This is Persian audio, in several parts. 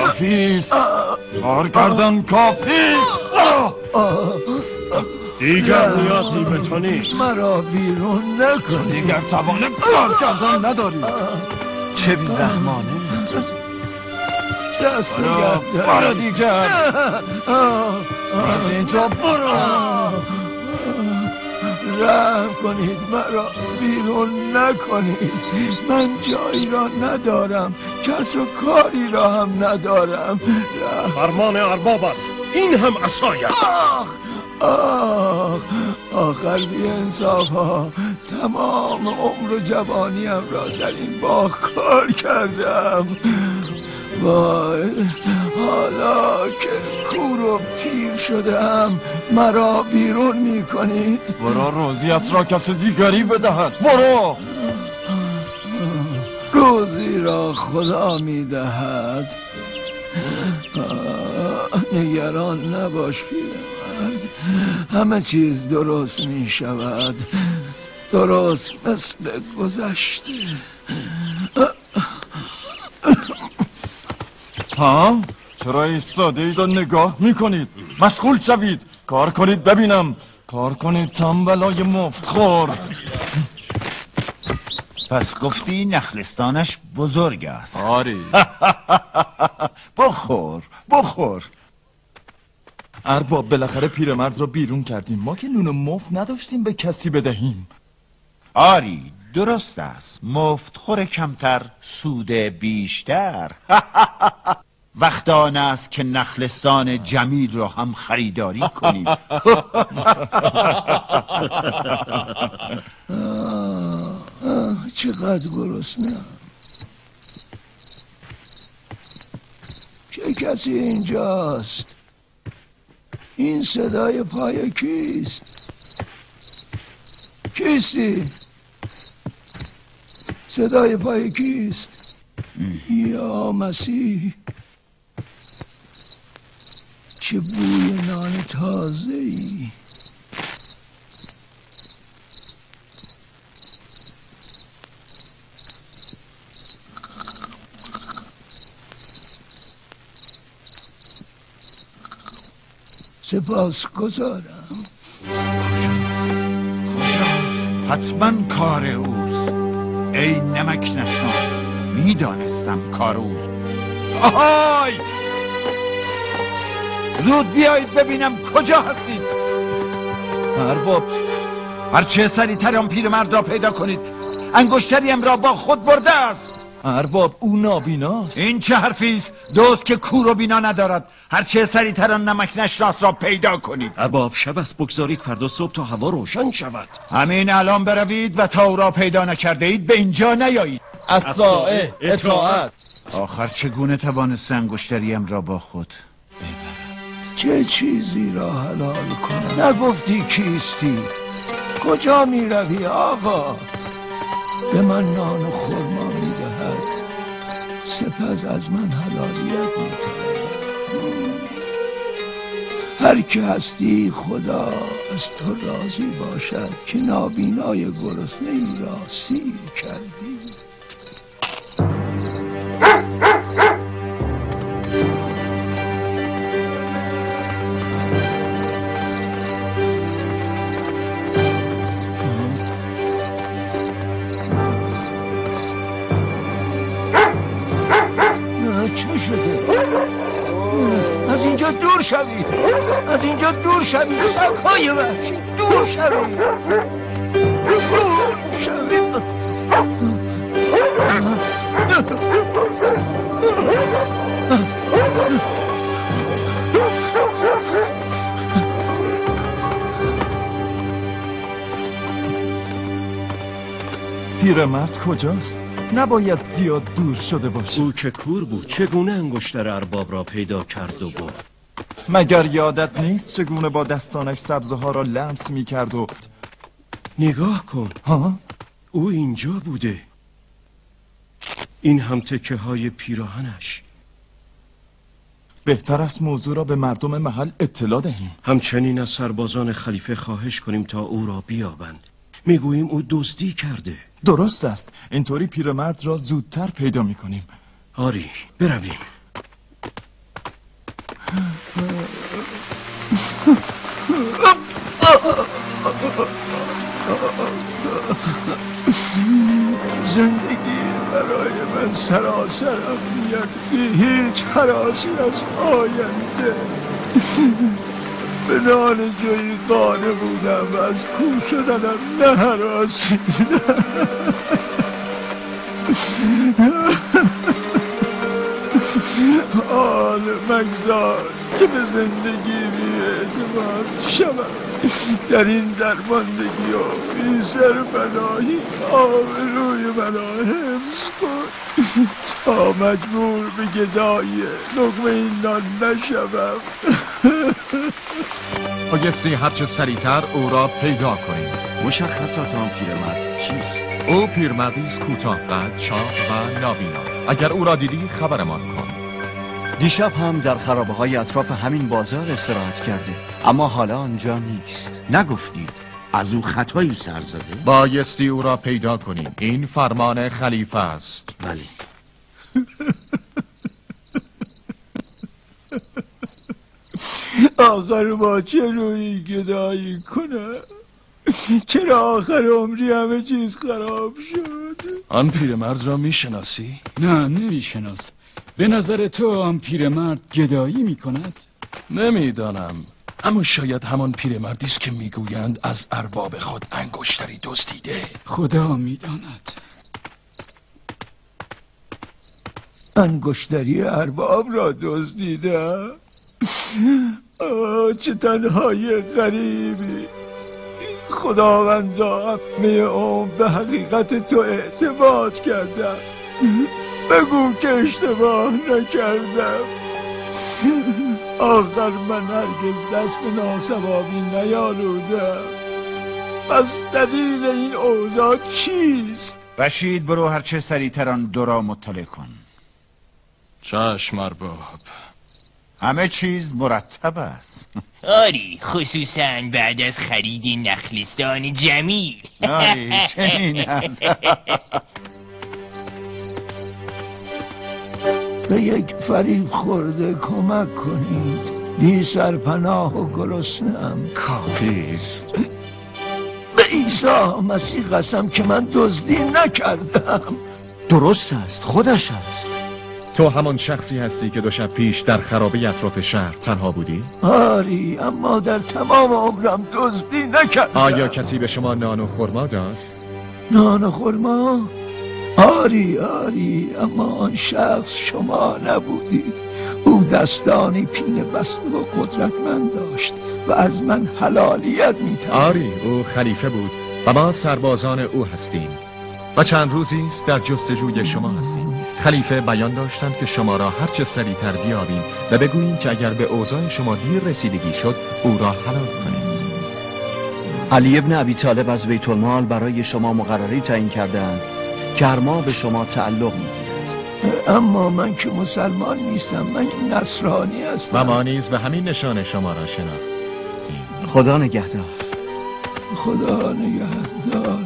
کافیست. کار کردن کافیست. دیگر نیازی به تو نیست. مرا بیرون نکن. دیگر توان کار کردن نداری. چه بی‌رحمانه. دست نگه برو دیگر. از اینجا برو. رحم کنید، مرا بیرون نکنید. من جایی را ندارم، کس و کاری را هم ندارم. فرمان ارباب است. این هم عصایت. آخر بی انصاف ها تمام عمر و جوانیم را در این باغ کار کردم. وای، حالا که کور و پیر شدم مرا بیرون می کنید؟ برو روزیت را کس دیگری بدهد. برو. روزی را خدا می دهد. نگران نباش پیرمرد، همه چیز درست می شود، درست مثل گذشته. ها؟ چرا ایستاده اید و نگاه میکنید؟ مشغول شوید. کار کنید ببینم. کار کنید تنبلای مفتخور. پس گفتی نخلستانش بزرگ است. آری. بخور بخور. ارباب بالاخره پیرمرد را بیرون کردیم. ما که نون مفت نداشتیم به کسی بدهیم. آری درست است. مفتخور کمتر سود بیشتر. وقت آن است که نخلستان جمیل را هم خریداری کنیم. چقدر گرسنه‌ام. چه کسی اینجاست؟ این صدای پای کیست؟ کیستی؟ صدای پای کیست؟ یا مسیح، چه بوی نان تازه‌ای. سپاسگزارم. کجاست؟ حتما کار اوست. ای نمک نشناس، میدانستم کار اوست. آهای! زود بیایید ببینم کجا هستید. ارباب، هرچه سریعتر آن پیرمرد را پیدا کنید. انگشتریم را با خود برده است. ارباب او نابیناست. این چه حرفی است؟ دوست که کور و بینا ندارد. هرچه سریعتر آن نمک نشناس را پیدا کنید. ارباب شب است، بگذارید فردا صبح تا هوا روشن شود. همین الان بروید و تا او را پیدا نکرده اید به اینجا نیایید. الساعه اطاعت. آخر چگونه توانست انگشتریم را با خود ببرد؟ چه چیزی را حلال کنم؟ نگفتی کیستی؟ کجا می روی آقا؟ به من نان و خورما می دهد، سپس از من حلالیت می طلبد. هر که هستی خدا از تو راضی باشد که نابینای گرسنه ای را سیر کردی. چه شده؟ از اینجا دور شوید، از اینجا دور شوید، سگ‌های وحشی، دور شوید، دور شوید. پیرمرد کجاست؟ نباید زیاد دور شده باشه. او که کور بود چگونه انگشتر ارباب را پیدا کرد و برد؟ مگر یادت نیست چگونه با دستانش سبزه ها را لمس می کرد و نگاه کن. ها؟ او اینجا بوده. این هم تکه های پیراهنش. بهتر است موضوع را به مردم محل اطلاع دهیم. همچنین از سربازان خلیفه خواهش کنیم تا او را بیابند. میگوییم او دزدی کرده. درست است. اینطوری پیرمرد را زودتر پیدا می کنیم. آری، برویم. زندگی برای من سراسر امنیت، بی هیچ هراسی از آینده. به نان جایی قانع بودم و از کور شدنم نه هراسی. حال مگذار که به زندگی بی اعتماد شوم. در این درماندگی و بی سرپناهی آبروی منو حفظ کن تا مجبور به گدایی لقمه این نان نشوم. بایستی هرچه سریعتر او را پیدا کنیم. مشخصات آن پیرمرد چیست؟ او پیرمردی است کوتاه قد، چاق و نابینا. اگر او را دیدی خبرمان کن. دیشب هم در خرابه های اطراف همین بازار استراحت کرده، اما حالا آنجا نیست. نگفتید از او خطایی سر زده؟ بایستی او را پیدا کنیم. این فرمان خلیفه است. بله. آخر با چه روی گدایی کنه؟ چرا آخر عمری همه چیز خراب شد؟ آن پیرمرد را میشناسی؟ نه نمیشناس. به نظر تو آن پیرمرد گدایی میکند؟ نمیدانم، اما شاید همان پیرمردی است که میگویند از ارباب خود انگشتری دزدیده. خدا میداند. انگشتری ارباب را دزدیده؟ چه تنهای غریبی. خداوندا، همه عمر به حقیقت تو اعتماد کردم. بگو که اشتباه نکردم. آخر من هرگز دست به ناسوابی نیالودم. پس دلیل این اوضاع چیست؟ رشید، برو هرچه سریعتر آن دو را مطلع کن. چشم ارباب. همه چیز مرتب است. آری، خصوصا بعد از خرید نخلستان جمیل. آری، چنین است. به یک فریب خورده کمک کنید. بی سرپناه و گرسنه‌ام. کافیست. به عیسی مسیح قسم که من دزدی نکردم. درست است، خودش است. تو همان شخصی هستی که 2 شب پیش در خرابه اطراف شهر تنها بودی؟ آری، اما در تمام عمرم دزدی نکردم. آیا کسی به شما نان و خرما داد؟ نان و خرما؟ آری، اما آن شخص شما نبودید. او دستانی پینه بسته و قدرتمند داشت و از من حلالیت می‌طلبید. آری، او خلیفه بود و ما سربازان او هستیم و چند روزی است در جستجوی شما هستیم. خلیفه بیان داشتند که شما را هرچه سریعتر بیابیم و بگوییم که اگر به اوضاع شما دیر رسیدگی شد او را حلال کنیم. علی ابن ابی طالب از بیت المال برای شما مقرری تعیین کردند که هر ماه به شما تعلق می‌گیرد. اما من که مسلمان نیستم، من نصرانی هستم. و ما نیز به همین نشانه شما را شناختیم. خدا نگهدار. خدا نگهدار.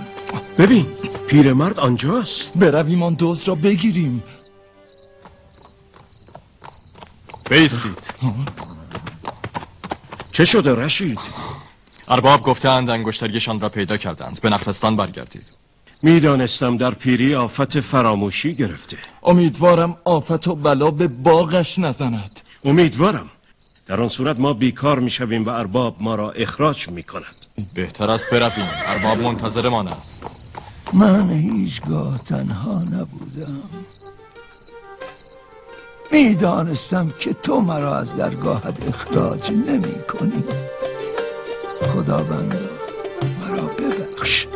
ببین، پیرمرد آنجاست. برویم آن دزد را بگیریم. بایستید. چه شده رشید؟ ارباب گفتند انگشتریشان را پیدا کردند. به نخلستان برگردید. میدانستم در پیری آفت فراموشی گرفته. امیدوارم آفت و بلا به باغش نزند. امیدوارم. در آن صورت ما بیکار میشویم و ارباب ما را اخراج میکند. بهتر است برویم. ارباب منتظرمان است. من هیچگاه تنها نبودم. میدانستم که تو مرا از درگاهت اخراج نمی کنی. خداوندا مرا ببخش.